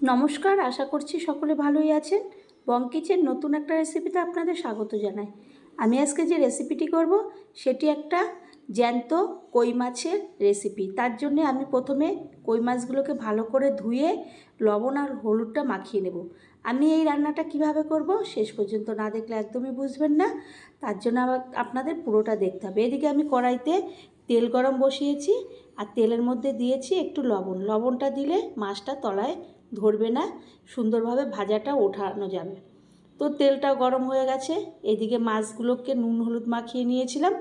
নমস্কার, আশা করছি সকলে ভালোই আছেন। বং কিচেন নতুন একটা রেসিপিতে আপনাদের স্বাগত জানাই। আমি আজকে যে রেসিপিটি করব সেটি একটা জ্যান্ত কই মাছের রেসিপি। তার জন্য আমি প্রথমে কই মাছগুলোকে ভালো করে ধুয়ে লবণ আর হলুদটা মাখিয়ে নেব। আমি এই রান্নাটা কিভাবে করব শেষ পর্যন্ত না দেখলে একদমই বুঝবেন না। তার জন্য আপনাদের পুরোটা দেখতে হবে। এদিকে আমি কড়াইতে তেল গরম বসিয়েছি আর তেলের মধ্যে দিয়েছি একটু লবণ। লবণটা দিলে মাছটা তলায় ধরবে না, সুন্দরভাবে ভাজাটা ওঠানো যাবে। তো তেলটা গরম হয়ে গেছে। এদিকে মাছগুলোকে নুন হলুদ মাখিয়ে নিয়েছিলাম।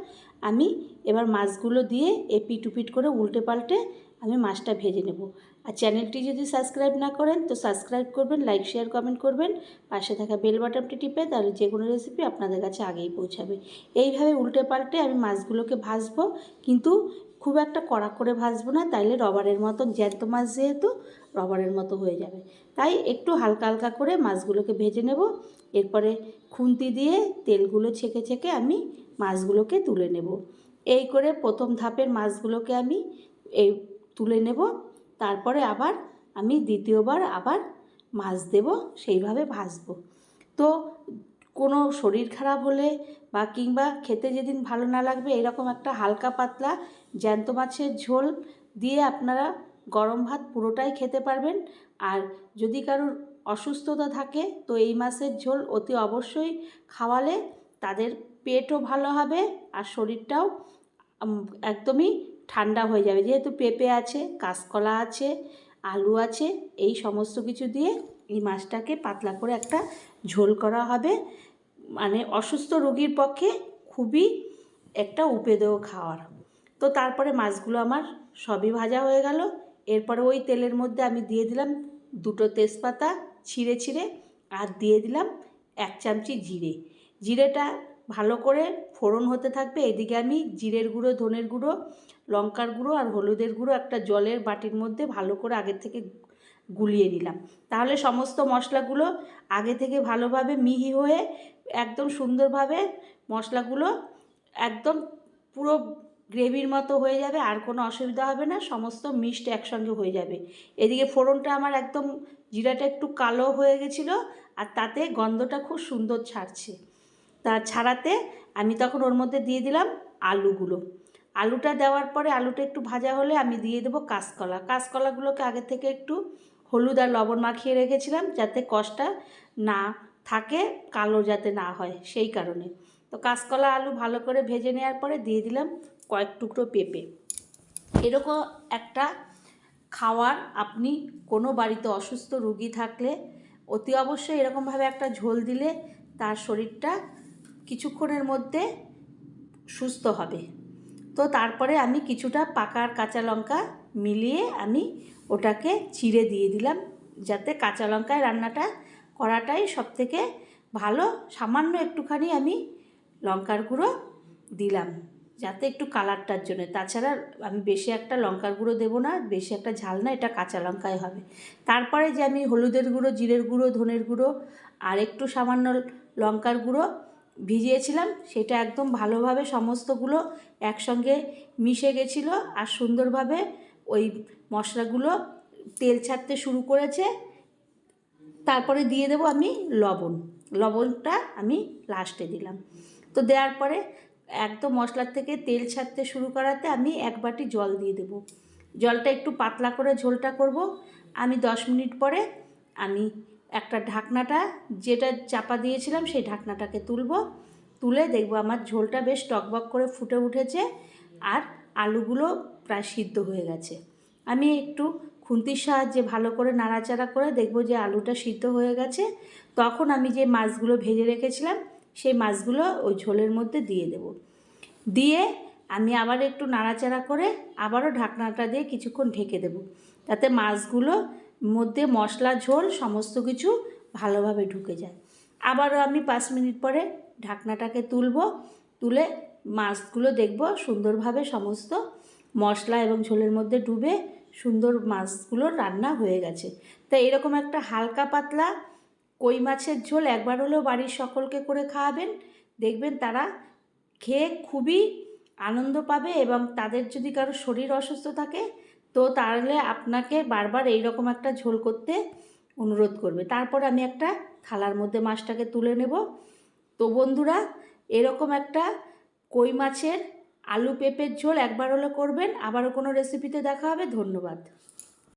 আমি এবার মাছগুলো দিয়ে এপিট উপিট করে উল্টে পাল্টে আমি মাছটা ভেজে নেব। আর চ্যানেলটি যদি সাবস্ক্রাইব না করেন তো সাবস্ক্রাইব করবেন, লাইক শেয়ার কমেন্ট করবেন, পাশে থাকা বেল বাটনটি টিপে, তাহলে যে কোনো রেসিপি আপনাদের কাছে আগেই পৌঁছাবে। এইভাবে উল্টে পাল্টে আমি মাছগুলোকে ভাজবো, কিন্তু খুব একটা কড়া করে ভাজবো না, তাইলে রবারের মতন, জ্যান্ত মাছ যেহেতু রবারের মতো হয়ে যাবে। তাই একটু হালকা হালকা করে মাছগুলোকে ভেজে নেব। এরপরে খুন্তি দিয়ে তেলগুলো ছেঁকে ছেঁকে আমি মাছগুলোকে তুলে নেব। এই করে প্রথম ধাপের মাছগুলোকে আমি এই তুলে নেব। তারপরে আবার আমি দ্বিতীয়বার আবার মাছ দেব, সেইভাবে ভাজবো। তো কোনো শরীর খারাপ হলে বা কিংবা খেতে যেদিন ভালো না লাগবে, এরকম একটা হালকা পাতলা জ্যান্ত মাছের ঝোল দিয়ে আপনারা গরম ভাত পুরোটাই খেতে পারবেন। আর যদি কারোর অসুস্থতা থাকে তো এই মাছের ঝোল অতি অবশ্যই খাওয়ালে তাদের পেটও ভালো হবে আর শরীরটাও একদমই ঠান্ডা হয়ে যাবে। যেহেতু পেঁপে আছে, কাঁচকলা আছে, আলু আছে, এই সমস্ত কিছু দিয়ে এই মাছটাকে পাতলা করে একটা ঝোল করা হবে। মানে অসুস্থ রোগীর পক্ষে খুবই একটা উপেদেয় খাওয়ার। তো তারপরে মাছগুলো আমার সবই ভাজা হয়ে গেল। এরপরে ওই তেলের মধ্যে আমি দিয়ে দিলাম দুটো তেজপাতা ছিঁড়ে ছিঁড়ে, আর দিয়ে দিলাম 1 চামচি জিরে। জিরেটা ভালো করে ফোড়ন হতে থাকবে। এদিকে আমি জিরের গুঁড়ো, ধনের গুঁড়ো, লঙ্কার গুঁড়ো আর হলুদের গুঁড়ো একটা জলের বাটির মধ্যে ভালো করে আগে থেকে গুলিয়ে নিলাম। তাহলে সমস্ত মশলাগুলো আগে থেকে ভালোভাবে মিহি হয়ে একদম সুন্দরভাবে মশলাগুলো একদম পুরো গ্রেভির মতো হয়ে যাবে, আর কোনো অসুবিধা হবে না, সমস্ত মিক্সড একসঙ্গে হয়ে যাবে। এদিকে ফোড়নটা আমার একদম, জিরাটা একটু কালো হয়ে গেছিলো আর তাতে গন্ধটা খুব সুন্দর ছাড়ছে। তা ছাড়াতে আমি তখন ওর মধ্যে দিয়ে দিলাম আলুগুলো। আলুটা দেওয়ার পরে আলুটা একটু ভাজা হলে আমি দিয়ে দেবো কাঁচকলা। কাঁচকলাগুলোকে আগে থেকে একটু হলুদ আর লবণ মাখিয়ে রেখেছিলাম যাতে কষটা না থাকে, কালো যাতে না হয় সেই কারণে। তো কাঁচকলা আলু ভালো করে ভেজে নেওয়ার পরে দিয়ে দিলাম কয়েক টুকরো পেঁপে। এরকম একটা খাওয়ার আপনি কোনো বাড়িতে অসুস্থ রোগী থাকলে অতি অবশ্যই এরকমভাবে একটা ঝোল দিলে তার শরীরটা কিছুক্ষণের মধ্যে সুস্থ হবে। তো তারপরে আমি কিছুটা পাকা আর কাঁচা লঙ্কা মিলিয়ে আমি ওটাকে চিড়ে দিয়ে দিলাম, যাতে কাঁচা লঙ্কায় রান্নাটা করাটাই সবথেকে ভালো। সামান্য একটুখানি আমি লঙ্কার গুঁড়ো দিলাম যাতে একটু কালারটার জন্য, তাছাড়া আমি বেশি একটা লঙ্কার গুঁড়ো দেবো না, বেশি একটা ঝাল না, এটা কাঁচা লঙ্কায় হবে। তারপরে যে আমি হলুদের গুঁড়ো, জিরের গুঁড়ো, ধনের গুঁড়ো আর একটু সামান্য লঙ্কার গুঁড়ো ভিজিয়েছিলাম, সেটা একদম ভালোভাবে সমস্তগুলো একসঙ্গে মিশে গেছিলো আর সুন্দরভাবে ওই মশলাগুলো তেল ছাড়তে শুরু করেছে। তারপরে দিয়ে দেবো আমি লবণ। লবণটা আমি লাস্টে দিলাম। তো দেওয়ার পরে একদম মশলার থেকে তেল ছাড়তে শুরু করাতে আমি 1 বাটি জল দিয়ে দেবো। জলটা একটু পাতলা করে ঝোলটা করব। আমি 10 মিনিট পরে আমি একটা ঢাকনাটা, যেটা চাপা দিয়েছিলাম সেই ঢাকনাটাকে তুলে দেখব আমার ঝোলটা বেশ টকবক করে ফুটে উঠেছে আর আলুগুলো প্রায় সিদ্ধ হয়ে গেছে। আমি একটু খুন্তির সাহায্যে ভালো করে নাড়াচাড়া করে দেখব যে আলুটা সিদ্ধ হয়ে গেছে। তখন আমি যে মাছগুলো ভেজে রেখেছিলাম সেই মাছগুলো ওই ঝোলের মধ্যে দিয়ে দেব। দিয়ে আমি আবার একটু নাড়াচাড়া করে আবারও ঢাকনাটা দিয়ে কিছুক্ষণ ঢেকে দেব, যাতে মাছগুলো মধ্যে মশলা, ঝোল সমস্ত কিছু ভালোভাবে ঢুকে যায়। আবারও আমি 5 মিনিট পরে ঢাকনাটাকে তুলে মাছগুলো দেখব সুন্দরভাবে সমস্ত মশলা এবং ঝোলের মধ্যে ডুবে সুন্দর মাছগুলো রান্না হয়ে গেছে। তাই এরকম একটা হালকা পাতলা কই মাছের ঝোল একবার হলেও বাড়ির সকলকে করে খাওয়াবেন, দেখবেন তারা খেয়ে খুবই আনন্দ পাবে। এবং তাদের যদি কারো শরীর অসুস্থ থাকে তো তাহলে আপনাকে বারবার এই রকম একটা ঝোল করতে অনুরোধ করবে। তারপর আমি একটা থালার মধ্যে মাছটাকে তুলে নেব। তো বন্ধুরা, এরকম একটা কই মাছের আলু পেঁপের ঝোল একবার হলে করবেন। আবারও কোনো রেসিপিতে দেখা হবে। ধন্যবাদ।